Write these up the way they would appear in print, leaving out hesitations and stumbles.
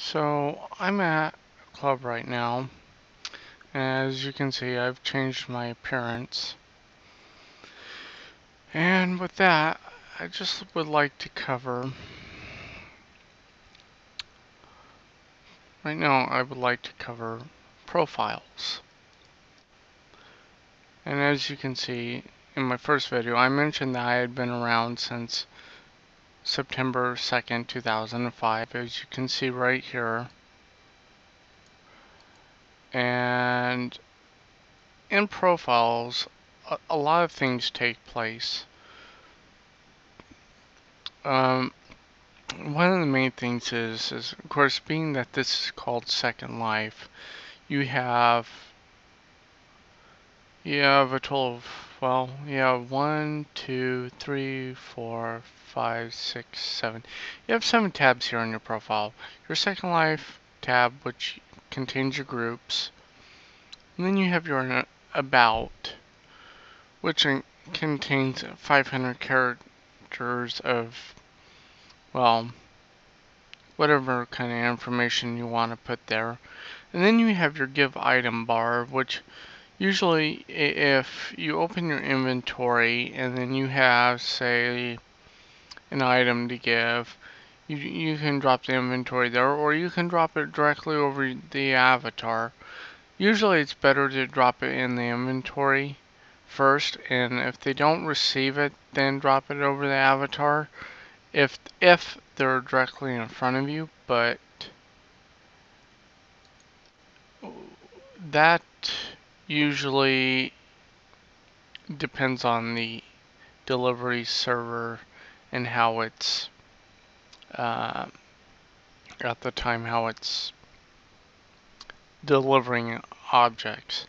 So I'm at a club right now. As you can see, I've changed my appearance. And with that, I just would like to cover, right now I would like to cover profiles. And as you can see in my first video, I mentioned that I had been around since September 2nd, 2005, as you can see right here. And in profiles, a lot of things take place. Um, One of the main things is of course, being that this is called Second Life, you have a total of, well, you have 1, 2, 3, 4, 5, 6, 7. You have 7 tabs here on your profile. Your Second Life tab, which contains your groups. And then you have your About, which contains 500 characters of, well, whatever kind of information you want to put there. And then you have your give item bar, which usually if you open your inventory and then you have, say, an item to give, you can drop the inventory there, or you can drop it directly over the avatar. Usually it's better to drop it in the inventory first, and if they don't receive it, then drop it over the avatar if they're directly in front of you. But that usually depends on the delivery server and how it's uh, at the time how it's delivering objects.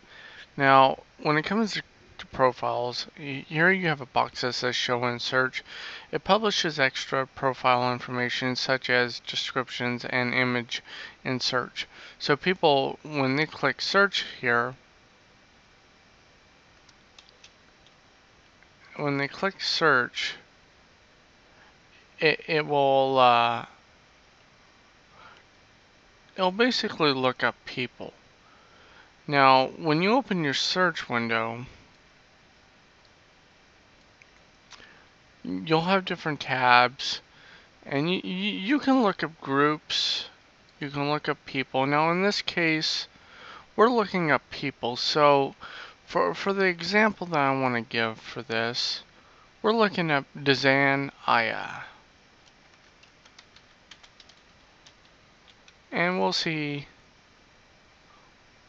Now, when it comes to profiles, here you have a box that says show and search. It publishes extra profile information such as descriptions and image in search. So people, when they click search here, when they click search, it will it'll basically look up people. Now, when you open your search window, you'll have different tabs, and you can look up groups, you can look up people. Now, in this case, we're looking up people. So, for the example that I want to give for this, we're looking up Dazan Aya. And we'll see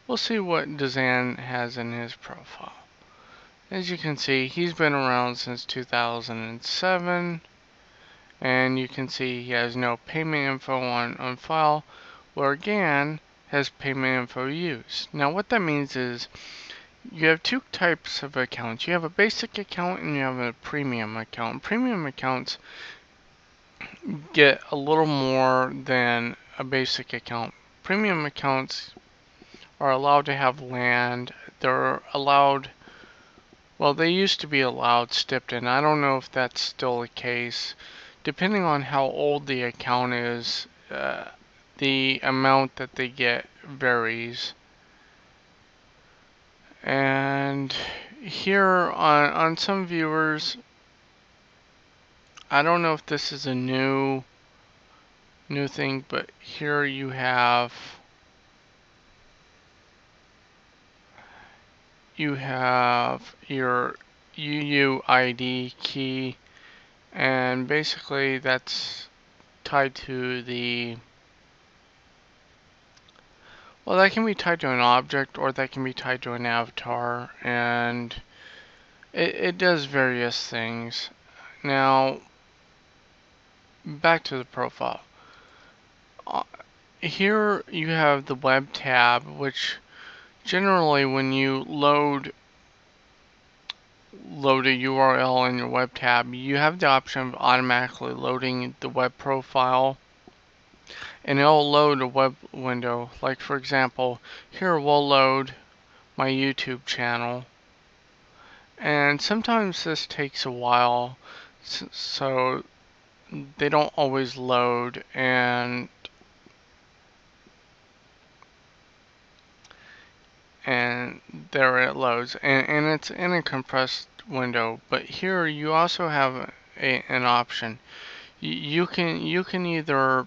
what Dazan has in his profile. As you can see, he's been around since 2007, and you can see he has no payment info on file, where again has payment info used. Now what that means is you have two types of accounts. You have a basic account and you have a premium account. Premium accounts get a little more than a basic account. Premium accounts are allowed to have land. They're allowed, well, they used to be allowed stepped in. I don't know if that's still the case. Depending on how old the account is, the amount that they get varies. And here on some viewers, I don't know if this is a new thing, but here you have your UUID key, and basically that's tied to the, well, that can be tied to an object or that can be tied to an avatar, and it does various things. Now, back to the profile. Here you have the web tab, which generally when you load a URL in your web tab, you have the option of automatically loading the web profile, and it'll load a web window. Like for example, here we'll load my YouTube channel, and sometimes this takes a while, so they don't always load, and there it loads, and it's in a compressed window. But here you also have an option. You can either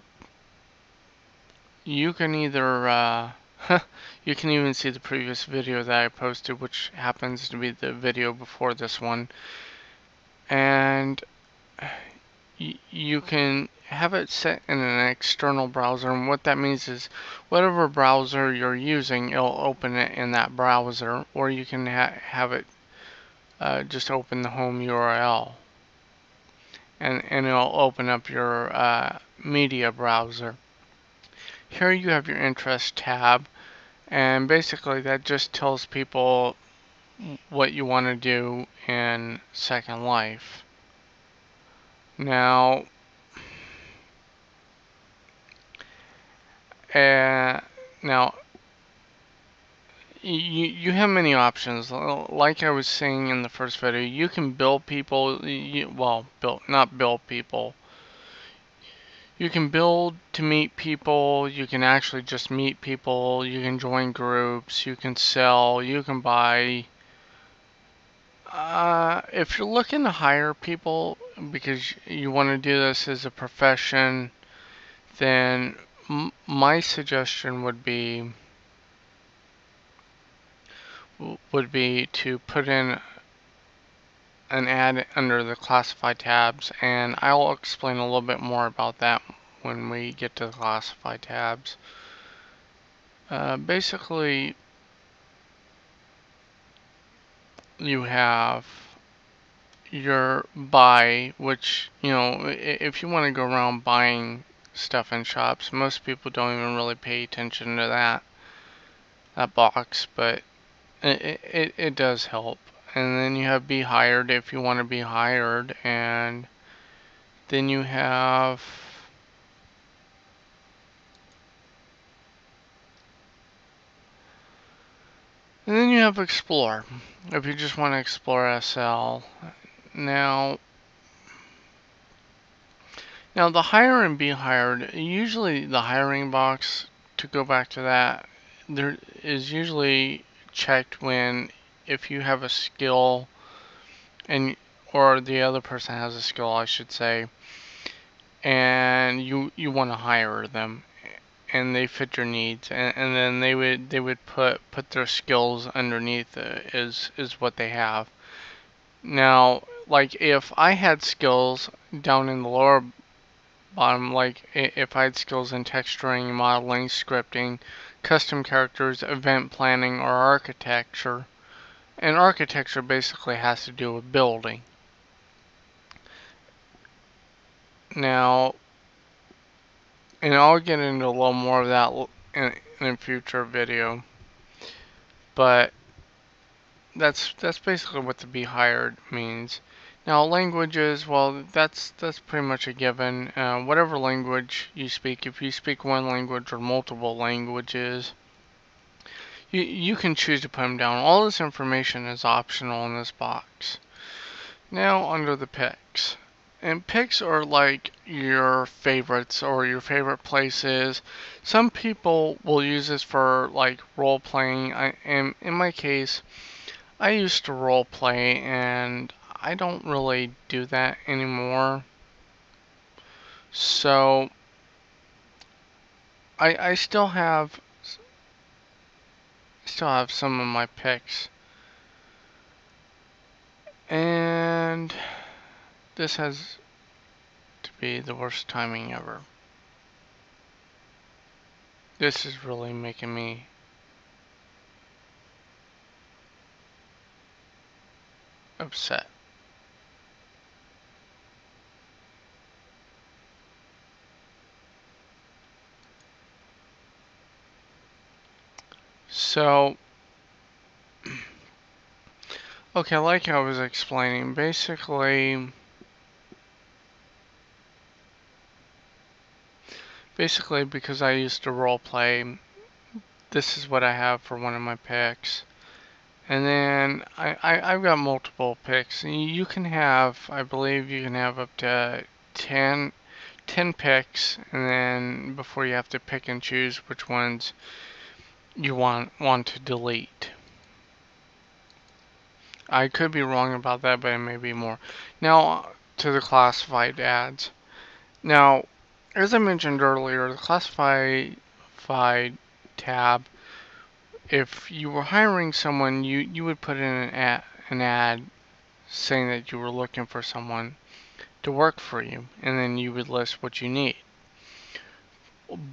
you can even see the previous video that I posted, which happens to be the video before this one, and you can have it set in an external browser, and what that means is whatever browser you're using, it'll open it in that browser, or you can have it just open the home URL, and it'll open up your media browser. Here you have your interest tab, and basically that just tells people what you want to do in Second Life. Now, uh, now you have many options. Like I was saying in the first video, you can build people. Well, not build people. You can build to meet people. You can actually just meet people. You can join groups. You can sell. You can buy. If you're looking to hire people because you want to do this as a profession, then my suggestion would be to put in an ad under the classified tabs, and I'll explain a little bit more about that when we get to the classified tabs. Basically, you have your buy, which, if you want to go around buying stuff in shops, most people don't even really pay attention to that box, but it does help. And then you have be hired if you want to be hired, and then you have explore if you just want to explore SL. Now the hire and be hired, usually the hiring box, to go back to that, there is usually checked when if you have a skill and or the other person has a skill, I should say, and you want to hire them and they fit your needs, and then they would put their skills underneath is what they have. Now, like if I had skills down in the lower bottom, like if I had skills in texturing, modeling, scripting, custom characters, event planning, or architecture, and architecture basically has to do with building. Now, and I'll get into a little more of that in a future video, but that's basically what the be hired means. Now, languages, well, that's pretty much a given. Whatever language you speak, if you speak one language or multiple languages, you can choose to put them down. All this information is optional in this box. Now, under the picks. And picks are like your favorites or your favorite places. Some people will use this for like role playing. And in my case, I used to role play, and I don't really do that anymore. So I still have some of my picks, and this has to be the worst timing ever. This is really making me upset. So, okay, like I was explaining, basically because I used to role play, this is what I have for one of my picks. And then I've got multiple picks. You can have, I believe you can have up to 10 picks, and then before you have to pick and choose which ones you want to delete. I could be wrong about that, but it may be more. Now, to the classified ads. Now, as I mentioned earlier, the classified tab, if you were hiring someone, you would put in an ad saying that you were looking for someone to work for you, and then you would list what you need.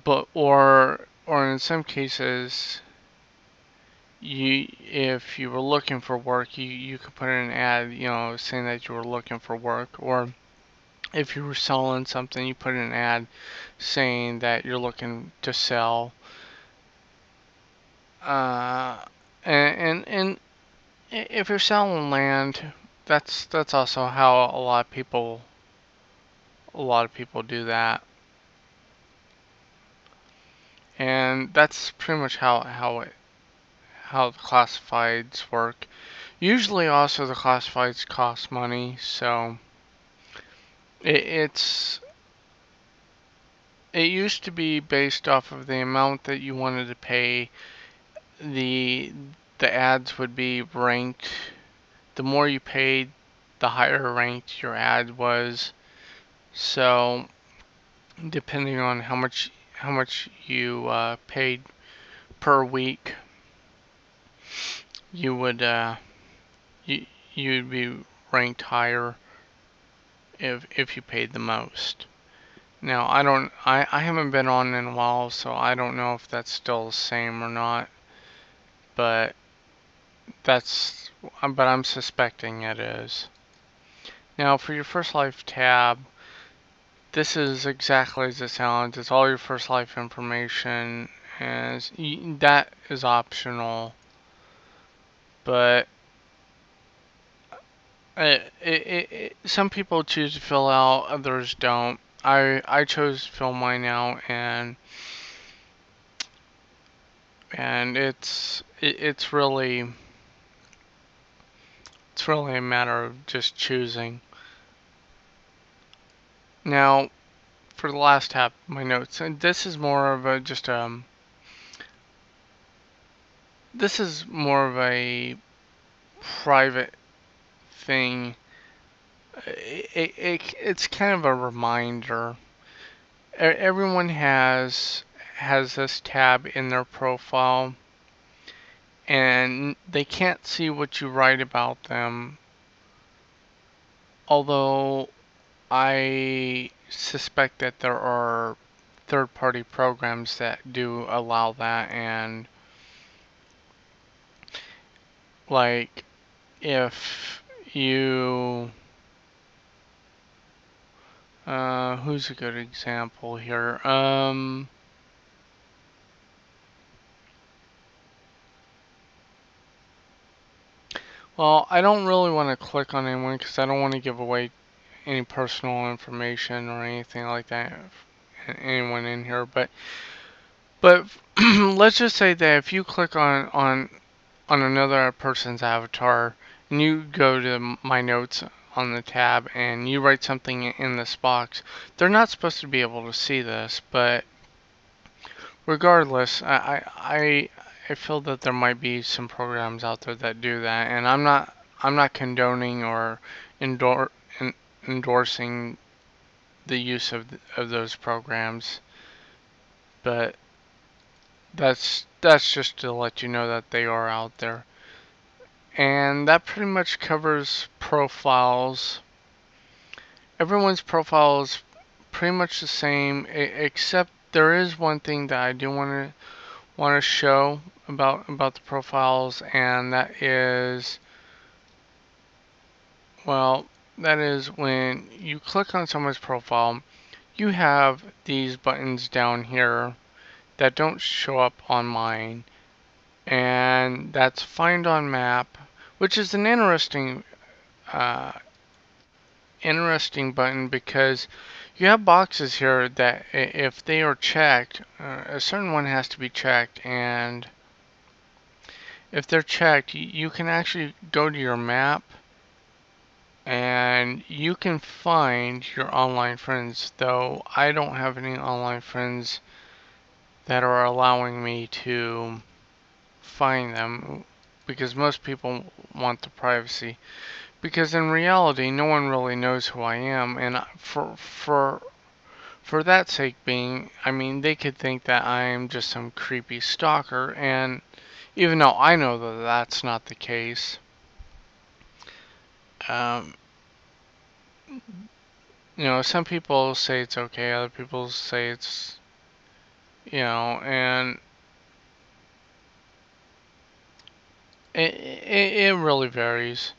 But or in some cases, if you were looking for work, you could put in an ad, saying that you were looking for work. Or if you were selling something, you put in an ad saying that you're looking to sell. Uh, and if you're selling land, that's also how a lot of people do that. And that's pretty much how the classifieds work. Usually, also the classifieds cost money, so it's it used to be based off of the amount that you wanted to pay. The the ads would be ranked. The more you paid, the higher ranked your ad was. So depending on how much you paid per week, you would you you'd be ranked higher if you paid the most. Now I haven't been on in a while, so I don't know if that's still the same or not, but I'm suspecting it is. Now for your first life tab, this is exactly as it sounds. It's all your first life information, and that is optional, but some people choose to fill out, others don't. I chose to fill mine out, and it's really a matter of just choosing. Now, for the last tab, my notes, and this is more of a private thing. It's kind of a reminder. Everyone has this tab in their profile, and they can't see what you write about them. Although I suspect that there are third-party programs that do allow that, and like if you who's a good example here? Well, I don't really want to click on anyone because I don't want to give away any personal information or anything like that. Anyone in here, but let's just say that if you click on another person's avatar and you go to my notes on the tab and you write something in this box, they're not supposed to be able to see this, but regardless, I feel that there might be some programs out there that do that, and I'm not condoning or endor- endorsing the use of those programs, but that's just to let you know that they are out there. And that pretty much covers profiles. Everyone's profile is pretty much the same, except there is one thing that I do want to show about the profiles, and well, that is when you click on someone's profile, you have these buttons down here that don't show up on mine, and that's Find on Map, which is an uh, interesting button because you have boxes here that if they are checked, a certain one has to be checked, and if they're checked, you can actually go to your map and you can find your online friends, though I don't have any online friends that are allowing me to find them. because most people want the privacy. Because in reality, no one really knows who I am, and for that sake being, I mean, they could think that I am just some creepy stalker, and even though I know that that's not the case, um, some people say it's okay, other people say it's, and it really varies.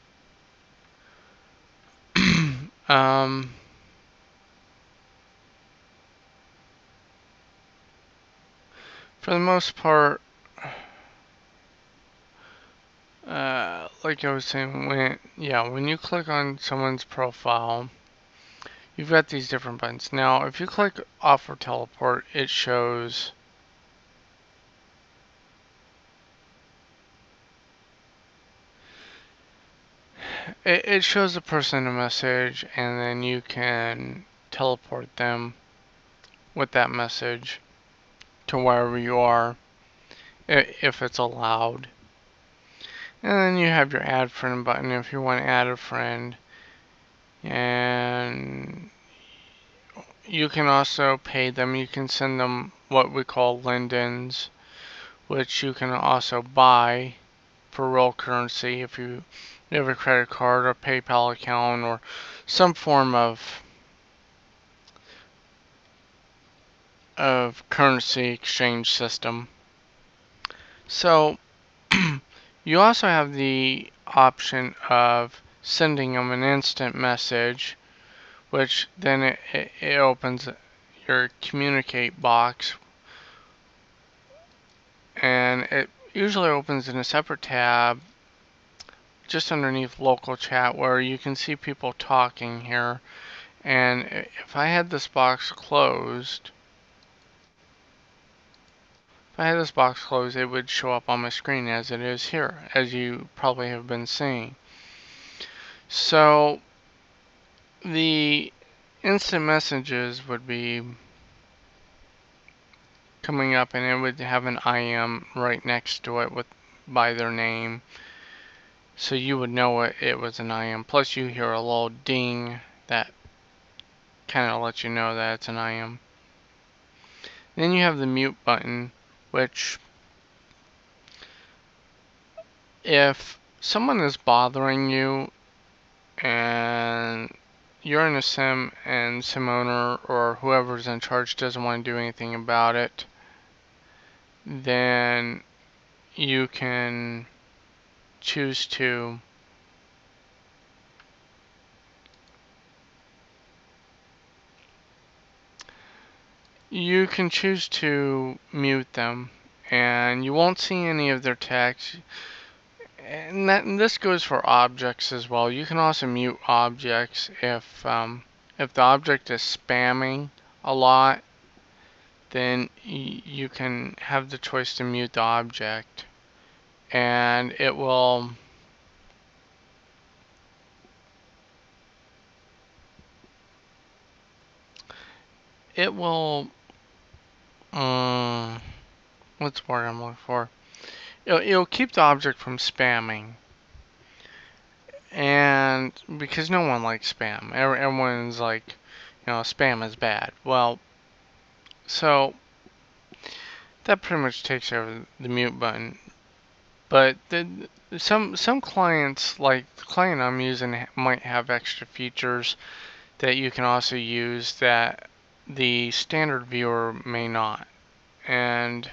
um, for the most part, like I was saying, when you click on someone's profile, you've got these different buttons. Now, if you click off or teleport, it shows the person a message, and then you can teleport them with that message to wherever you are, if it's allowed. And then you have your add friend button if you want to add a friend. And you can also pay them. You can send them what we call lindens, which you can also buy for real currency if you have a credit card or PayPal account or some form of currency exchange system. So you also have the option of sending them an instant message, which then it opens your communicate box, and it usually opens in a separate tab just underneath local chat where you can see people talking here. And if I had this box closed, it would show up on my screen as it is here, as you probably have been seeing. So the instant messages would be coming up, and it would have an I am right next to it by their name, so you would know it was an I am. Plus, you hear a little ding that kind of lets you know that it's an I am. Then you have the mute button, which if someone is bothering you and you're in a sim and sim owner or whoever's in charge doesn't want to do anything about it, then you can choose to mute them, and you won't see any of their text. And this goes for objects as well. You can also mute objects if the object is spamming a lot, then you can have the choice to mute the object, and it will what's the word I'm looking for? It'll keep the object from spamming, and because no one likes spam, everyone's like, spam is bad. Well, so that pretty much takes over the mute button. But some clients, like the client I'm using, might have extra features that you can also use that the standard viewer may not. And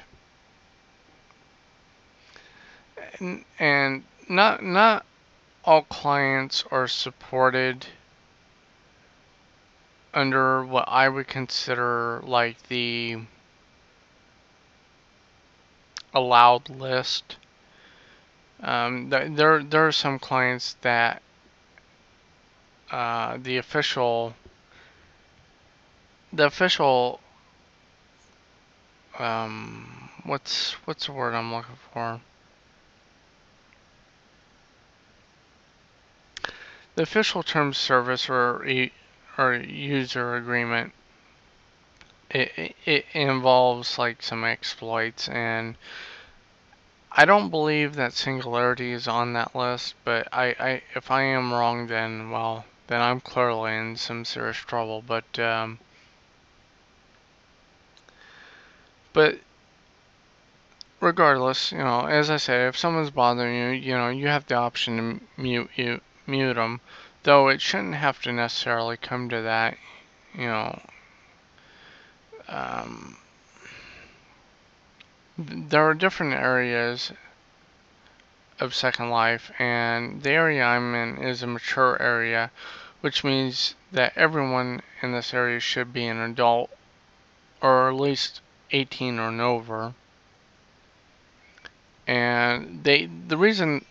not all clients are supported under what I would consider like the allowed list. There are some clients that the official what's the word I'm looking for? The official terms of service or user agreement. It involves like some exploits, and I don't believe that Singularity is on that list, but if I am wrong, then well, then I'm clearly in some serious trouble. But regardless, as I say, if someone's bothering you, you have the option to mute them, though it shouldn't have to necessarily come to that, you know. Um, there are different areas of Second Life, and the area I'm in is a mature area, which means that everyone in this area should be an adult, or at least 18 or over. And the reason.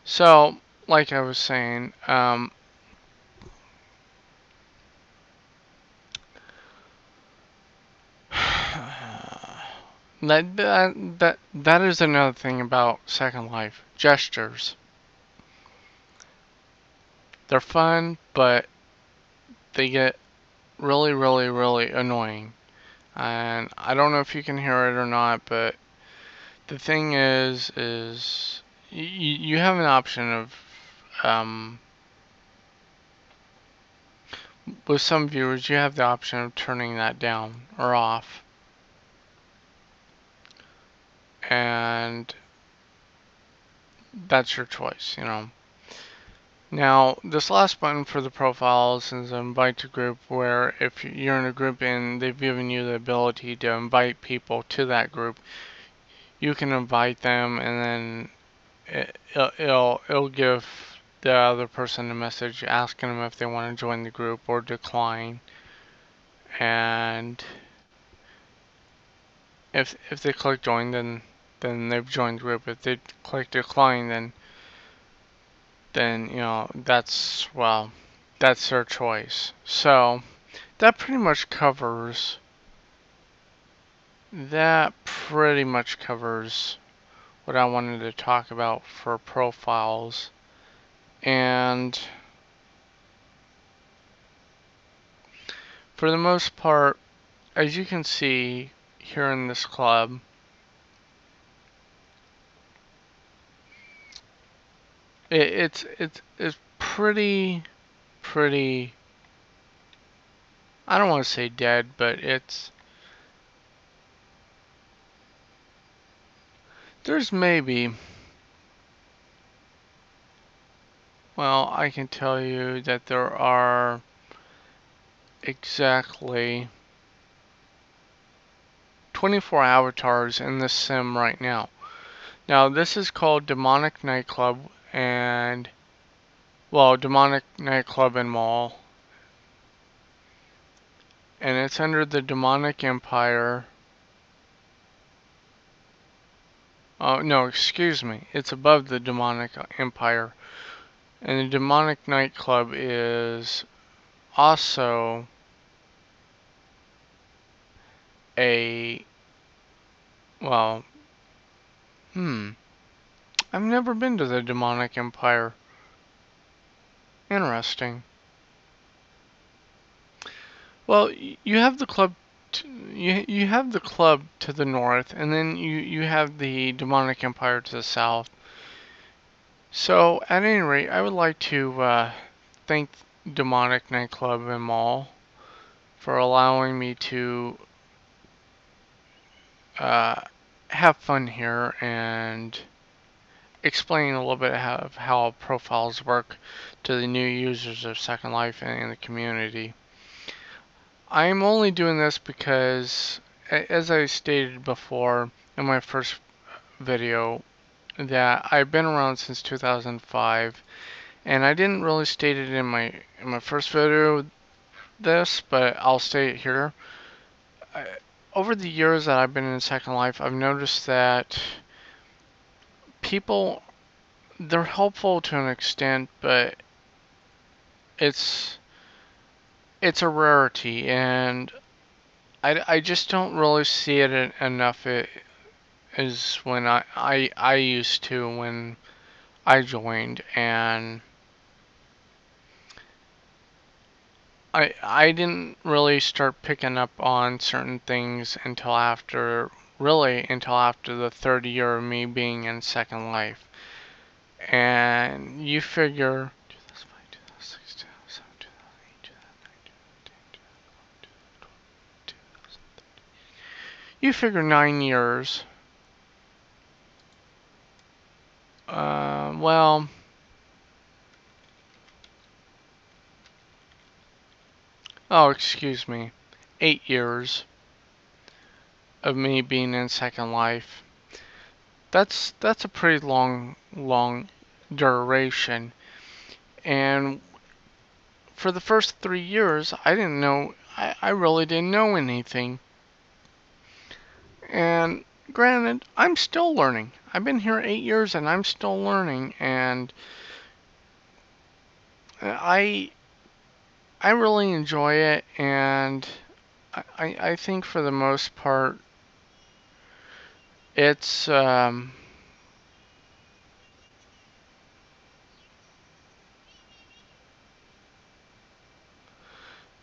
So, like I was saying, that is another thing about Second Life. Gestures. They're fun, but they get really, really, really annoying. And I don't know if you can hear it or not, but the thing is you have an option of, with some viewers, you have the option of turning that down or off. And that's your choice. Now, this last button for the profiles is invite to group, where if you're in a group and they've given you the ability to invite people to that group, you can invite them, and then it'll give the other person a message asking them if they want to join the group or decline. And if they click join, then they've joined the group. If they click decline, then that's their choice. So that pretty much covers what I wanted to talk about for profiles. And for the most part, as you can see here in this club, it's pretty, I don't want to say dead, but there's maybe, well, I can tell you that there are exactly 24 avatars in this sim right now. Now, this is called Demonic Nightclub and Demonic Nightclub and Mall. And it's under the Demonic Empire. Oh, no, excuse me. It's above the Demonic Empire. And the Demonic Nightclub is also a, well, I've never been to the Demonic Empire. Interesting. Well, you have the club. You have the club to the north, and then you have the Demonic Empire to the south. So, at any rate, I would like to thank Demonic Nightclub and Mall for allowing me to have fun here and explain a little bit of how profiles work to the new users of Second Life and the community. I'm only doing this because, as I stated before in my first video, that I've been around since 2005, and I didn't really state it in my first video, but I'll state it here. Over the years that I've been in Second Life, I've noticed that people, they're helpful to an extent, but it's a rarity, and I just don't really see it enough as when I used to when I joined, and I didn't really start picking up on certain things until after the third year of me being in Second Life. And you figure 2005, 2006, 2007, 2008, 2009, you figure 9 years. Well, oh, excuse me, 8 years of me being in Second Life. That's a pretty long duration. And for the first 3 years, I didn't know, I really didn't know anything. And granted, I'm still learning. I've been here 8 years and I'm still learning. And I I really enjoy it. And I think for the most part, it's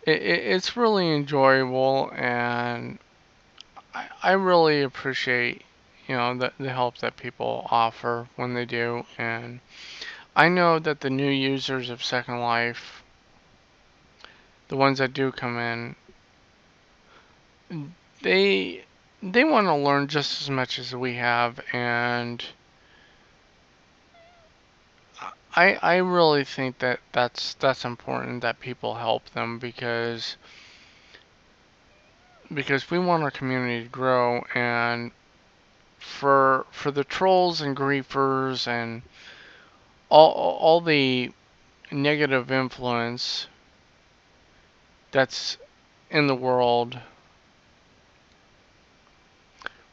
it's really enjoyable, and I really appreciate, the help that people offer when they do. And I know that the new users of Second Life, the ones that do come in, they they want to learn just as much as we have. And I really think that that's important that people help them, because we want our community to grow. And for the trolls and griefers and all the negative influence that's in the world,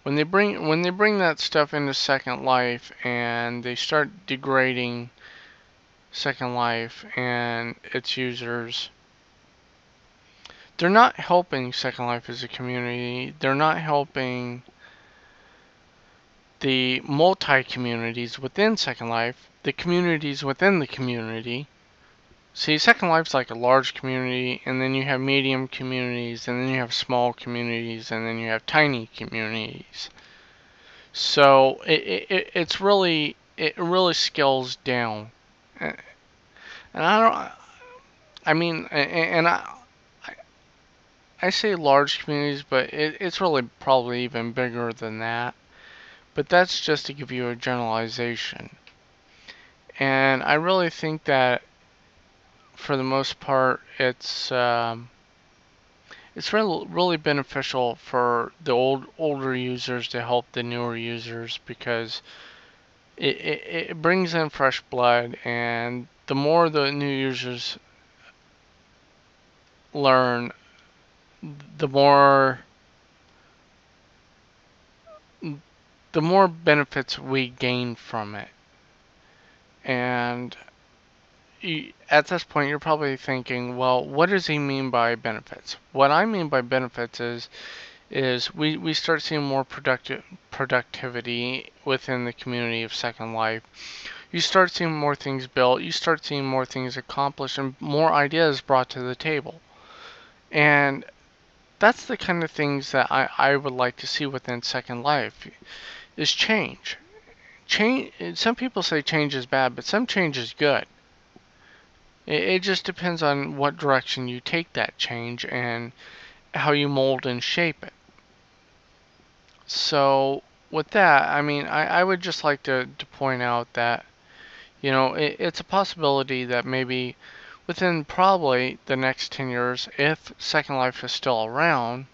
when they bring that stuff into Second Life and they start degrading Second Life and its users, they're not helping Second Life as a community. They're not helping the multi-communities within Second Life, the communities within the community. See, Second Life's like a large community, and then you have medium communities, and then you have small communities, and then you have tiny communities. So it really scales down. And I don't, I mean, and I say large communities, but it's really probably even bigger than that. But that's just to give you a generalization. And I really think that for the most part, it's really beneficial for the older users to help the newer users, because it brings in fresh blood. And the more the new users learn, the more the more benefits we gain from it. And at this point, you're probably thinking, well, what does he mean by benefits? What I mean by benefits is we start seeing more productivity within the community of Second Life. You start seeing more things built, you start seeing more things accomplished, and more ideas brought to the table. And that's the kind of things that I would like to see within Second Life, is change. Change. Some people say change is bad, but some change is good. It just depends on what direction you take that change and how you mold and shape it. So with that, I mean, I would just like to point out that, it's a possibility that maybe within probably the next 10 years, if Second Life is still around,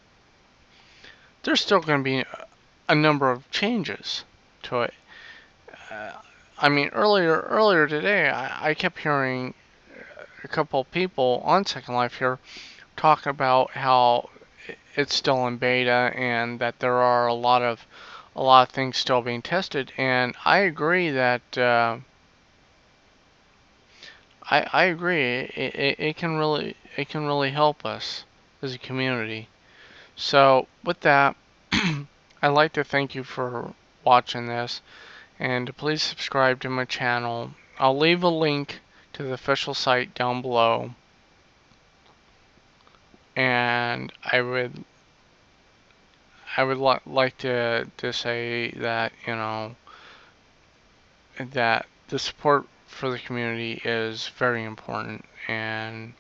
there's still going to be a number of changes to it. Uh, I mean, earlier today, I kept hearing a couple of people on Second Life here talk about how it's still in beta and that there are a lot of things still being tested. And I agree that I agree it can really help us as a community. So with that, I'd like to thank you for watching this, and to please subscribe to my channel. I'll leave a link to the official site down below, and I would like to say that, you know, that the support for the community is very important, and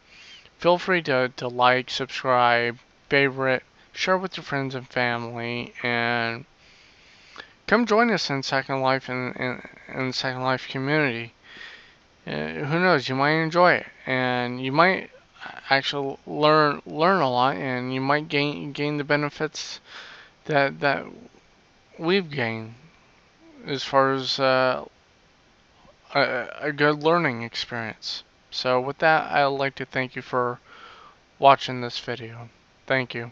feel free to like, subscribe, favorite, share with your friends and family, and come join us in Second Life in the Second Life community. Who knows? You might enjoy it, and you might actually learn a lot, and you might gain the benefits that we've gained as far as a good learning experience. So with that, I'd like to thank you for watching this video. Thank you.